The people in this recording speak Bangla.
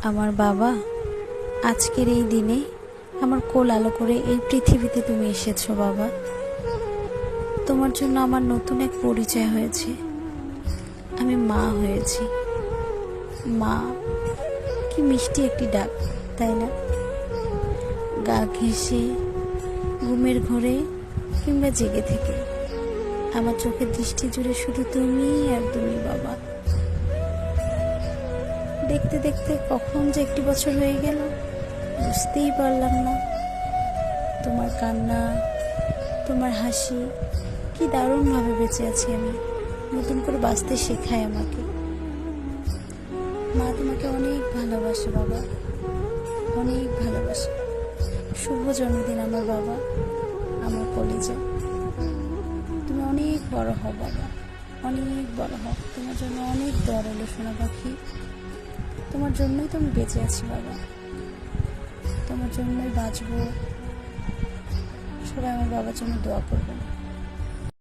আমার বাবা, আজকের এই দিনে আমার কোল আলো করে এই পৃথিবীতে তুমি এসেছো বাবা। তোমার জন্য আমার নতুন এক পরিচয় হয়েছে। আমি মা হয়েছি। মা, কি মিষ্টি একটি ডাক, তাই না? গা ঘেঁষে, ঘুমের ঘোরে কিংবা জেগে থেকে আমার চোখের দৃষ্টি জুড়ে শুধু তুমি আর তুমি বাবা। দেখতে দেখতে কখন যে একটি বছর হয়ে গেল বুঝতেই পারলাম না। তোমার কান্না, তোমার হাসি, কি দারুণভাবে বেঁচে আছি আমি। নতুন করে বাঁচতে শেখায় আমাকে। মা তোমাকে অনেক ভালোবাসে বাবা, অনেক ভালোবাসে। শুভ জন্মদিন আমার বাবা, আমার কলেজে। তুমি অনেক বড় হও বাবা, অনেক বড় হও। তোমার জন্য অনেক দোয়া রইল সোনা পাখি। তোমার জন্যই তো আমি বেঁচে আছি বাবা, তোমার জন্যই বাঁচবো। সবাই আমার বাবার জন্য দোয়া করবেন।